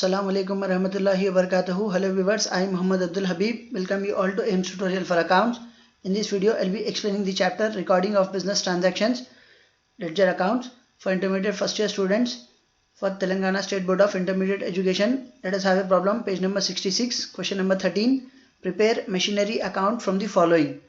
Assalamualaikum warahmatullahi wabarakatuh. Hello viewers, I am Muhammad Abdul Habib. Welcome you all to AIMS tutorial for accounts. In this video, I'll be explaining the chapter recording of business transactions, ledger accounts for intermediate first year students for Telangana State Board of Intermediate Education. Let us have a problem. Page number 66, question number 13. Prepare machinery account from the following.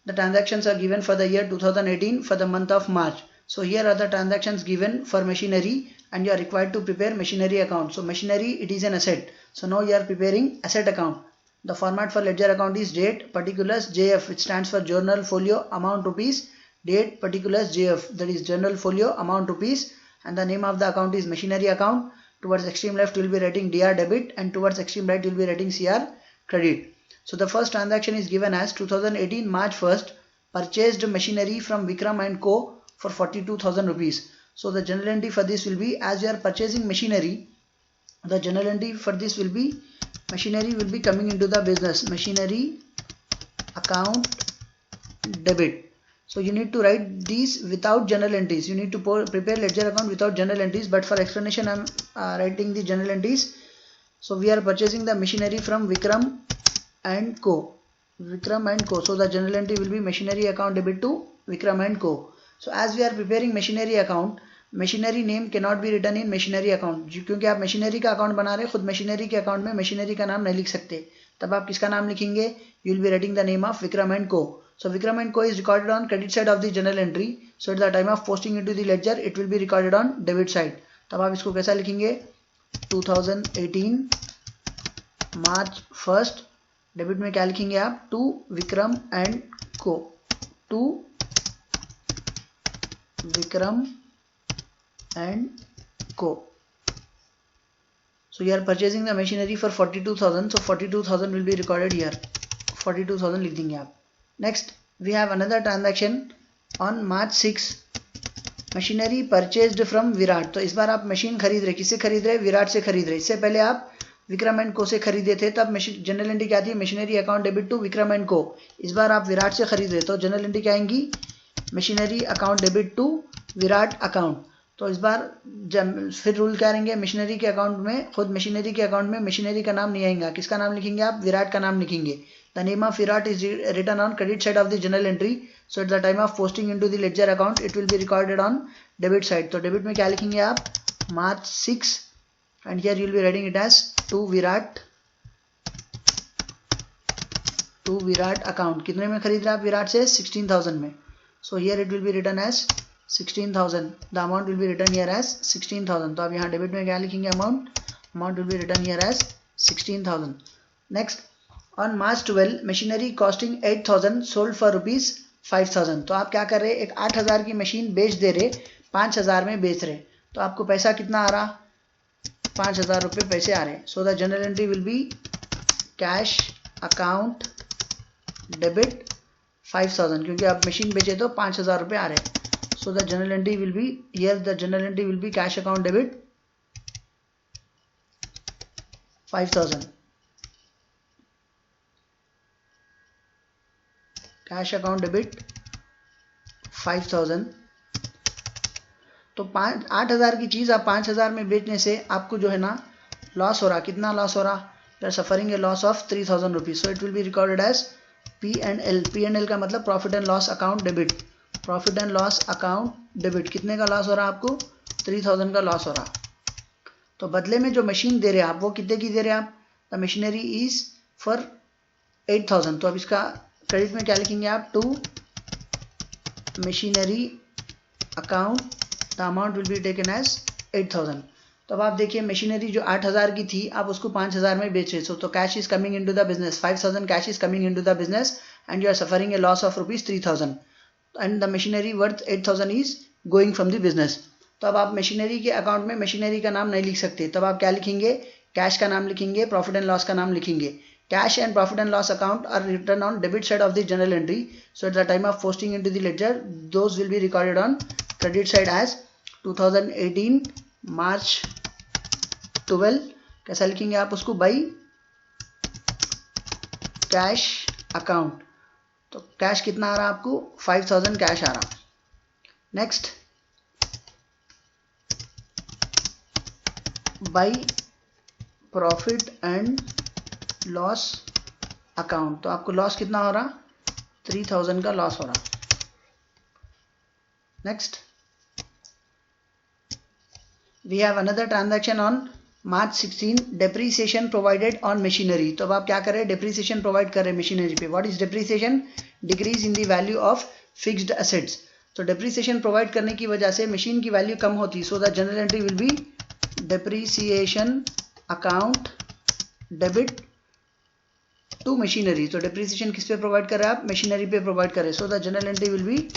The transactions are given for the year 2018 for the month of March. So here are the transactions given for machinery and you are required to prepare machinery account. So machinery, it is an asset. So now you are preparing asset account. The format for ledger account is date, particulars, JF, which stands for journal folio, amount rupees, date, particulars, JF, that is journal folio, amount rupees, and the name of the account is machinery account. Towards extreme left you will be writing DR debit and towards extreme right you will be writing CR credit. So the first transaction is given as 2018 March 1st, purchased machinery from Vikram and Co for 42,000 rupees. So the journal entry for this will be, as you are purchasing machinery, the journal entry for this will be, machinery will be coming into the business, machinery account debit. So you need to write these without journal entries. You need to prepare ledger account without journal entries, but for explanation I am writing the journal entries. So we are purchasing the machinery from Vikram and Co. Vikram and Co. So the journal entry will be machinery account debit to Vikram and Co. So as we are preparing machinery account, machinery name cannot be written in machinery account, क्योंकि आप machinery का account बना रहे हैं, खुद machinery के account में machinery का नाम नहीं लिख सकते. तब आप किसका नाम लिखेंगे? You will be writing the name of Vikram and Co. So Vikram and Co is recorded on credit side of the journal entry. So at the time of posting into the ledger, it will be recorded on debit side. तब आप इसको कैसा लिखेंगे? 2018 March 1st. Debit में क्या लिखेंगे आप? To Vikram and को, टू विक्रम एंड को. So you are purchasing the machinery for 42,000. So 42,000 will be recorded here. 42,000 लिख देंगे आप. Next we have another transaction on March 6. Machinery purchased from Virat. तो इस बार आप मशीन खरीद रहे, किससे खरीद रहे? विराट से खरीद रहे. इससे पहले आप विक्रम एंड को से खरीदे थे, तब जनरल एंट्री क्या थी? Machinery account debit to Vikram and co. इस बार आप विराट से खरीद रहे, तो जनरल एंट्री क्या आएंगी? Machinery account debit to Virat account. तो इस बार फिर रूल क्या रहेंगे? मशीनरी के अकाउंट में, खुद मशीनरी के अकाउंट में मशीनरी का नाम नहीं आएगा. किसका नाम लिखेंगे आप? विराट का नाम लिखेंगे. The name of Virat is written on credit side of the general entry. So at the time of posting into the ledger account it will be recorded on debit side. तो डेबिट में क्या लिखेंगे आप? मार्च 6 and here you will be writing it as to Virat account. कितने में खरीद रहे आप विराट से? 16,000 में. So here it will be written as 16,000. The amount will be written here as 16,000. तो आप यहाँ डेबिट में क्या लिखेंगे? amount will be written here as 16,000. Next on March 12 machinery costing 8,000 sold for rupees 5,000. तो आप क्या कर रहे हैं? एक 8,000 की मशीन बेच दे रहे, 5,000 में बेच रहे, तो आपको पैसा कितना आ रहा? 5,000 रुपये पैसे आ रहे हैं. सो the general entry will be cash account debit 5,000, क्योंकि आप मशीन बेचे तो 5,000 रुपये आ रहे हैं. सो the general entry will be here, the general entry will be cash account debit 5,000. Cash account debit 5,000. तो 8,000 की चीज़ आप 5,000 में बेचने से आपको जो है ना लॉस हो रहा. कितना लॉस हो रहा? You are suffering a loss of 3,000 rupees. So it will be recorded as P&L. P&L का मतलब profit and loss account debit. Profit and loss account debit. कितने का लॉस हो रहा आपको? 3,000 का लॉस हो रहा. तो बदले में जो मशीन दे रहे हैं आप, वो कितने की दे रहे हैं आप? The machinery is for 8,000. तो अब इसका क्रेडिट में क्या लिखेंगे आप? To machinery account, the amount will be taken as 8,000. तो अब आप देखिए मशीनरी जो 8,000 की थी, आप उसको 5,000 में बेच रहे. तो cash is coming into the business. 5,000 cash is coming into the business and you are suffering a loss of rupees 3,000 and the machinery worth 8,000 is going from the business. तो अब आप मशीनरी के अकाउंट में machinery का नाम नहीं लिख सकते. तब आप क्या लिखेंगे? कैश का नाम लिखेंगे, प्रॉफिट एंड लॉस का नाम लिखेंगे. Cash and profit and loss account are written on debit side of the journal entry. So at the time of posting into the ledger, those will be recorded on credit side as 2018 March 12. कैसा लिखेंगे आप उसको? By cash account. तो cash कितना आ रहा आपको? 5,000 cash आ रहा. Next by profit and loss account, तो आपको लॉस कितना हो रहा, 3000 का लॉस हो रहा। Next we have another transaction on March 16, depreciation provided on machinery. तो अब आप क्या कर रहे हैं, डेप्रीसिएशन प्रोवाइड कर रहे हैं मशीनरी पे। What is depreciation, decrease in the value of fixed assets. तो डेप्रीसिएशन प्रोवाइड करने की वजह से मशीन की वैल्यू कम होती, so the general entry will be depreciation account debit to machinery. तो डेप्रीसिएशन किस पे प्रोवाइड कर रहे हैं आप, मशीनरी पे प्रोवाइड कर रहे हैं, सो the general entry will B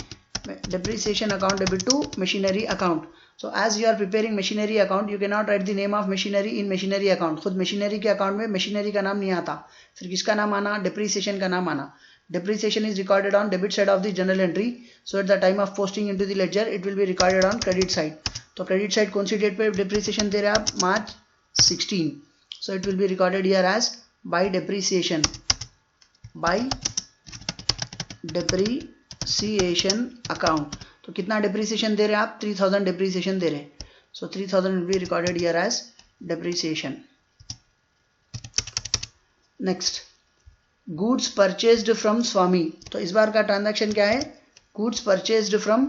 depreciation account debit to machinery account. So as you are preparing machinery account, you cannot write the name of machinery in machinery account. खुद machinery के account में machinery का नाम नहीं आता, फिर किसका नाम आना, depreciation का नाम आना। Depreciation is recorded on debit side of the journal entry. So at the time of posting into the ledger, it will be recorded on credit side. तो credit side कौन सी डेट पे depreciation दे रहे हैं आप, March 16. So it will be recorded here as by depreciation. By depreciation account. तो कितना depreciation दे रहे हैं आप, 3000 depreciation दे रहे हैं, so 3000 will be recorded here as depreciation. Next, goods purchased from स्वामी। तो इस बार का ट्रांजैक्शन क्या है, goods purchased from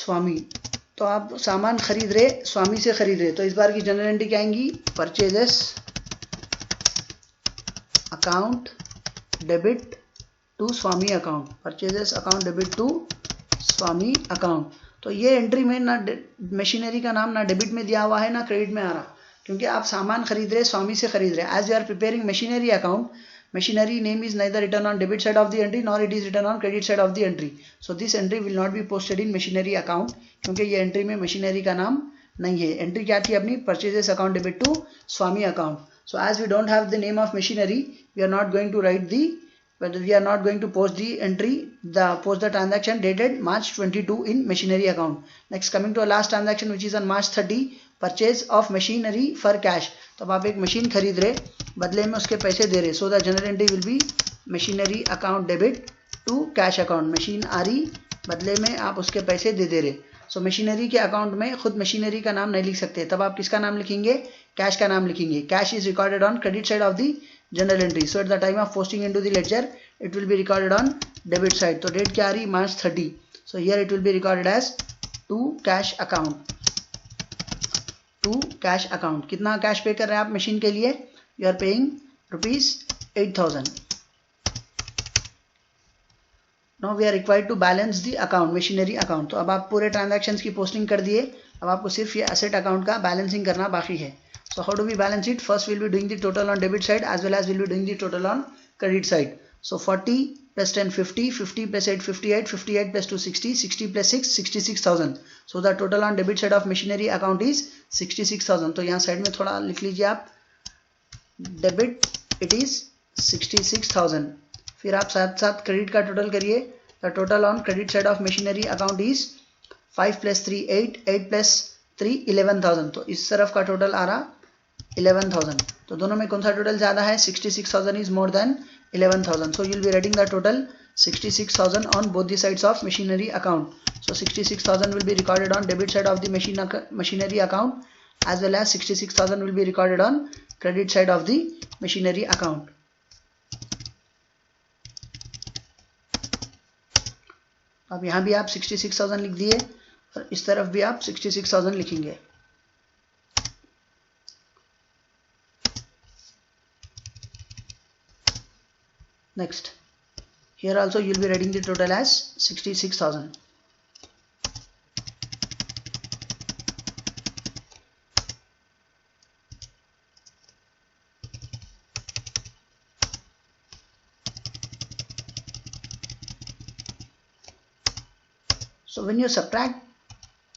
स्वामी। तो आप सामान खरीद रहे, स्वामी से खरीद रहे, तो इस बार की जनरल एंट्री क्या आएंगी, purchases account debit to Swami account, purchases account debit to Swami account. तो ये एंट्री में ना मशीनरी का नाम ना डेबिट में दिया हुआ है ना क्रेडिट में आ रहा, क्योंकि आप सामान खरीद रहे, स्वामी से खरीद रहे। As you are preparing machinery account, machinery name is neither written on debit side of the entry nor it is written on credit side of the entry. So this entry will not be posted in machinery account, क्योंकि ये entry में machinery का नाम नहीं है। Entry क्या थी अपनी, purchases account debit to Swami account. So as we don't have the name of machinery, we are not going to write the, we are not going to post the entry, post the transaction dated March 22 in machinery account. Next, coming to a last transaction which is on March 30, purchase of machinery for cash. तो अब आप एक machine खरीद रहे, बदले में उसके पैसे दे रहे, so the general entry will be machinery account debit to cash account. Machine आ रही, बदले में आप उसके पैसे दे रहे। सो मशीनरी के अकाउंट में खुद मशीनरी का नाम नहीं लिख सकते, तब आप किसका नाम लिखेंगे, कैश का नाम लिखेंगे। Cash is recorded on credit side of the general entry, so at the time of posting into the ledger it will be recorded on debit side. तो डेट क्या आ रही, March 30, so here it will be recorded as to cash account, to cash account. कितना cash pay कर रहे हैं आप machine के लिए, you are paying ₹8,000। Now we are required to balance the account, machinery account. तो अब आप पूरे ट्रांजैक्शंस की पोस्टिंग कर दिए, अब आपको सिर्फ ये एसेट अकाउंट का बैलेंसिंग करना बाकी है। So how do we balance it, first will be doing the total on debit side as well as will be doing the total on credit side. So 40 plus 10 50, 50 plus 8 58, 58 plus 2 60, 60 plus 6 66,000. So the total on debit side of machinery account is 66,000. तो यहाँ side में थोड़ा लिख लीजिए आप, debit it is 66,000। फिर आप साथ साथ क्रेडिट का टोटल करिए। The total on credit side of machinery account is 5 plus 3 8, 8 plus 3 11,000। तो इस तरफ का टोटल आ रहा 11,000। तो दोनों में कौन सा टोटल ज्यादा है, 66,000 is more than 11,000. So you will be writing the total 66,000 on both the sides of machinery account. So 66,000 will be recorded on debit side of the machinery account as well as 66,000 will be recorded on credit side of the machinery account. अब यहाँ भी आप 66,000 लिख दिए और इस तरफ भी आप 66,000 लिखेंगे। Next, here also you will be writing the total as 66,000. So when you subtract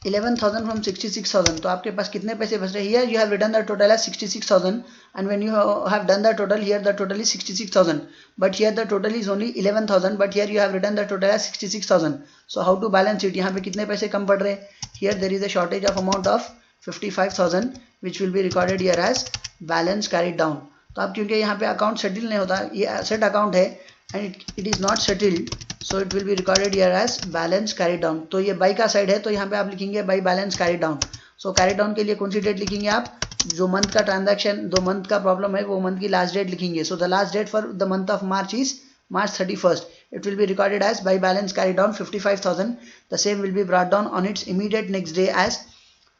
11,000 from 66,000, तो आपके पास कितने पैसे बच रहे हैं? Here you have written the total as 66,000 and when you have done the total, here the total is 66,000, but here the total is only 11,000, but here you have written the total as 66,000. So how to balance it? यहाँ पे कितने पैसे कम पड़ रहे हैं? Here there is a shortage of amount of 55,000 which will be recorded here as balance carried down. तो अब क्योंकि यहाँ पे अकाउंट सेटल नहीं होता, ये एसेट अकाउंट है and it is not settled, so it will be recorded here as balance carried down. तो ये बाई का साइड है, तो यहाँ पे आप लिखेंगे by balance carried down. So carried down के लिए कौन सी डेट लिखेंगे आप, जो मंथ का ट्रांजैक्शन, 2 मंथ का प्रॉब्लम है, वो मंथ की लास्ट डेट लिखेंगे. So the last date for the month of March is March 31st. It will be recorded as by balance carried down 55,000. The same will be brought down on its immediate next day as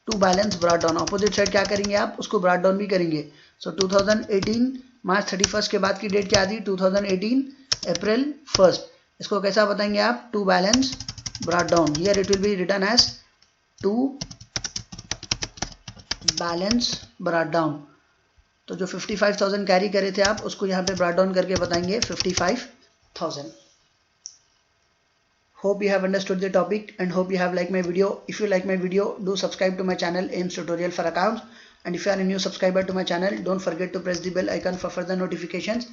to balance brought down. Opposite side क्या करेंगे आप, उसको brought down भी करेंगे. So 2018 March 31st के बाद की date क्या थी, 2018 April 1st. इसको कैसा बताएंगे आप, to balance brought down. Here it will be written as to balance brought down. तो जो 55,000 कैरी करे थे आप, उसको यहाँ पे ब्रॉट डाउन करके बताएंगे 55,000. Hope you have understood the topic and hope you have liked my video. If you like my video, do subscribe to my channel AIMS Tutorial for Accounts. And if you are a new subscriber to my channel, don't forget to press the bell icon for further notifications.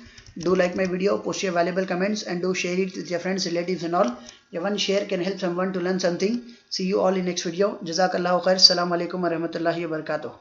Do like my video, post your valuable comments, and do share it with your friends, relatives and all. Your one share can help someone to learn something. See you all in next video. Jazakallahu khair. Assalamu alaikum wa rahmatullahi wa barakatuh.